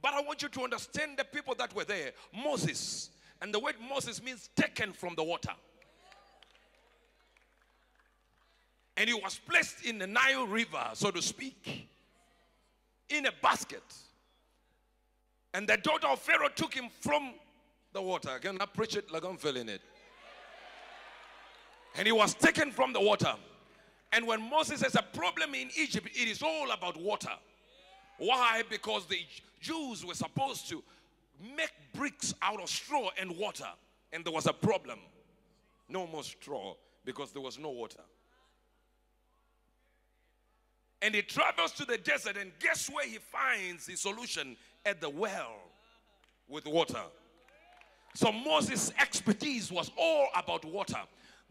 But I want you to understand the people that were there. Moses. And the word Moses means taken from the water. And he was placed in the Nile River, so to speak, in a basket. And the daughter of Pharaoh took him from the water. Can I preach it like I'm feeling it? And he was taken from the water. And when Moses has a problem in Egypt, it is all about water. Why? Because the Jews were supposed to make bricks out of straw and water. And there was a problem. No more straw because there was no water. And he travels to the desert, and guess where he finds the solution? At the well with water. So Moses' expertise was all about water.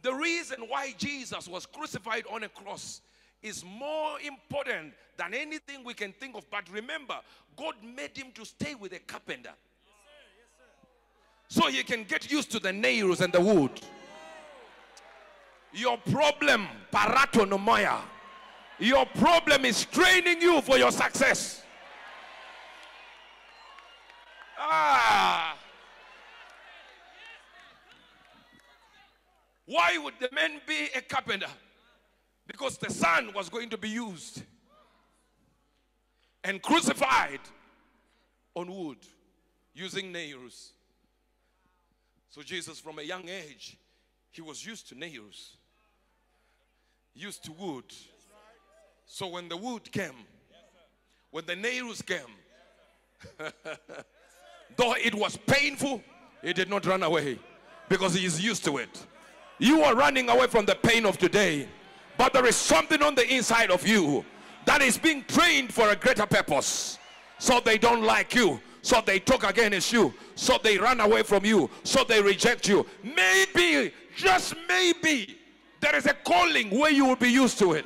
The reason why Jesus was crucified on a cross is more important than anything we can think of. But remember, God made him to stay with a carpenter. So he can get used to the nails and the wood. Your problem, paratonomia. Your problem is training you for your success. Why would the man be a carpenter? Because the son was going to be used and crucified on wood using nails. So Jesus, from a young age, he was used to nails, used to wood. So when the wood came, when the nails came, though it was painful, he did not run away because he is used to it. You are running away from the pain of today, but there is something on the inside of you that is being trained for a greater purpose. So they don't like you, so they talk against you, so they run away from you, so they reject you. Maybe, just maybe, there is a calling where you will be used to it.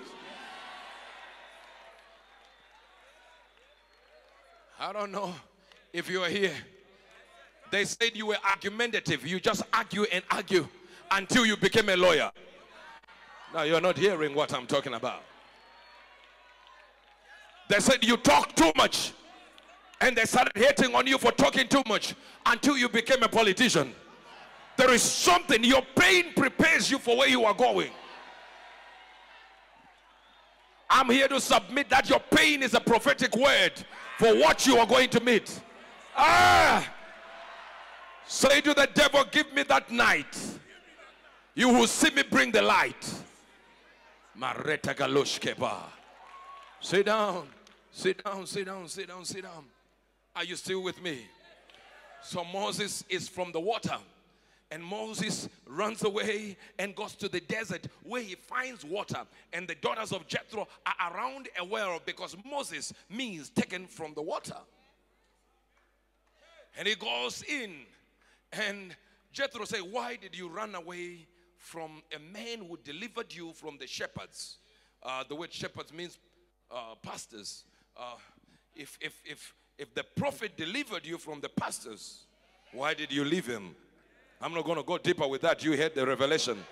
I don't know if you are here. They said you were argumentative. You just argue and argue until you became a lawyer. Now you're not hearing what I'm talking about. They said you talk too much. And they started hating on you for talking too much until you became a politician. There is something. Your pain prepares you for where you are going. I'm here to submit that your pain is a prophetic word for what you are going to meet. Say to the devil, give me that night. You will see me bring the light. Mareta galoshkeba. Sit down. Sit down, sit down, sit down, sit down. Are you still with me? So Moses is from the water. And Moses runs away and goes to the desert where he finds water. And the daughters of Jethro are around a well because Moses means taken from the water. And he goes in. And Jethro says, why did you run away from a man who delivered you from the shepherds? The word shepherds means pastors. If the prophet delivered you from the pastors, why did you leave him? I'm not going to go deeper with that. You heard the revelation.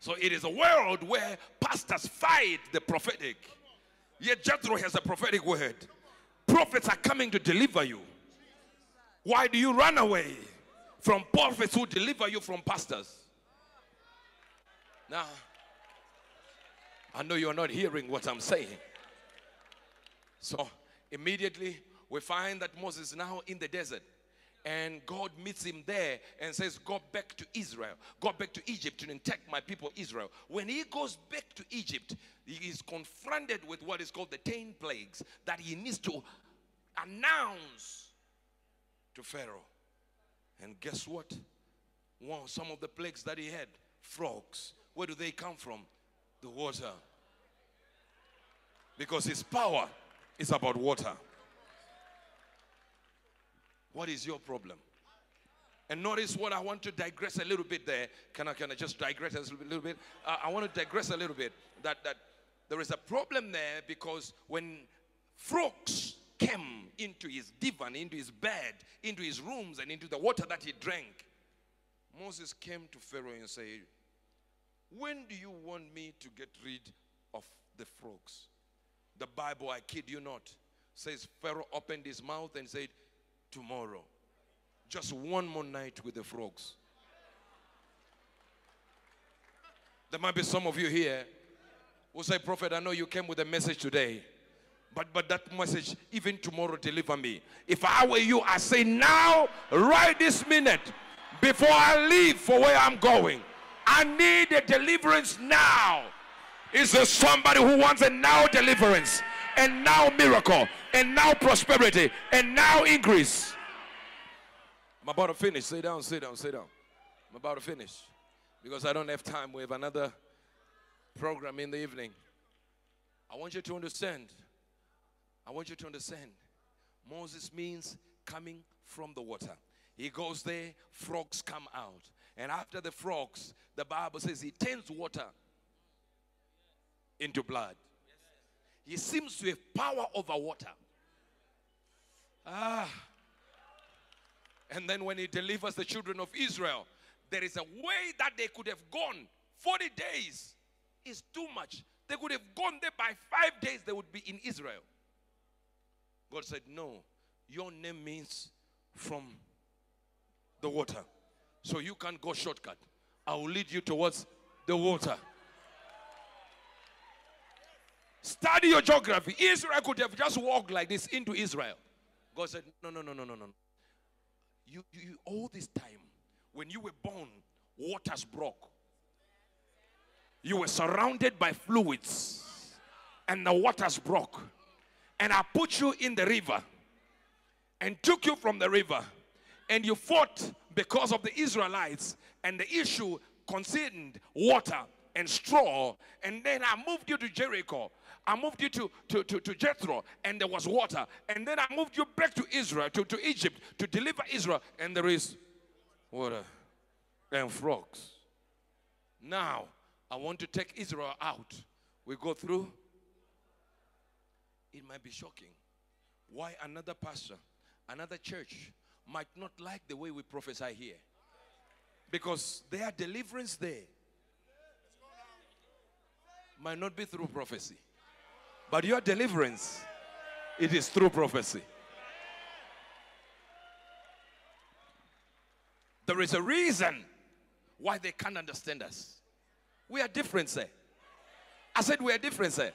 So it is a world where pastors fight the prophetic. Yet Jethro has a prophetic word. Prophets are coming to deliver you. Why do you run away from prophets who deliver you from pastors? Now, I know you're not hearing what I'm saying. So immediately we find that Moses is now in the desert. And God meets him there and says, go back to Israel. Go back to Egypt and take my people Israel. When he goes back to Egypt, he is confronted with what is called the 10 plagues that he needs to announce to Pharaoh. And guess what? Some of the plagues that he had, frogs. Where do they come from? The water. Because his power is about water. What is your problem? And notice what I want to digress a little bit there. Can I just digress a little bit? I want to digress a little bit. That there is a problem there because when frogs came into his divan, into his bed, into his rooms, and into the water that he drank, Moses came to Pharaoh and said, when do you want me to get rid of the frogs? The Bible, I kid you not, Says Pharaoh opened his mouth and said, tomorrow. Just one more night with the frogs. There might be some of you here who say, Prophet, I know you came with a message today. But that message, even tomorrow, deliver me. If I were you, I say now, right this minute, before I leave for where I'm going, I need a deliverance now. Is there somebody who wants a now deliverance, and now miracle, and now prosperity, and now increase? I'm about to finish. Sit down, sit down, sit down. I'm about to finish because I don't have time. We have another program in the evening. I want you to understand. I want you to understand. Moses means coming from the water. He goes there, frogs come out. And after the frogs, the Bible says he turns water into blood. He seems to have power over water. And then when he delivers the children of Israel, there is a way that they could have gone. 40 days is too much. They could have gone there by 5 days. They would be in Israel. God said, no, your name means from the water. So you can't go shortcut. I will lead you towards the water. Study your geography. Israel could have just walked like this into Israel. God said, no. You all this time, when you were born, waters broke. You were surrounded by fluids, and the waters broke. And I put you in the river and took you from the river, and you fought because of the Israelites, and the issue concerned water and straw. And then I moved you to Jericho. I moved you to Jethro, and there was water. And then I moved you back to Israel, to Egypt, to deliver Israel, and there is water and frogs. Now, I want to take Israel out. We go through. It might be shocking why another pastor, another church might not like the way we prophesy here. Because their deliverance there might not be through prophecy. But your deliverance, it is through prophecy. There is a reason why they can't understand us. We are different, sir. I said we are different, sir.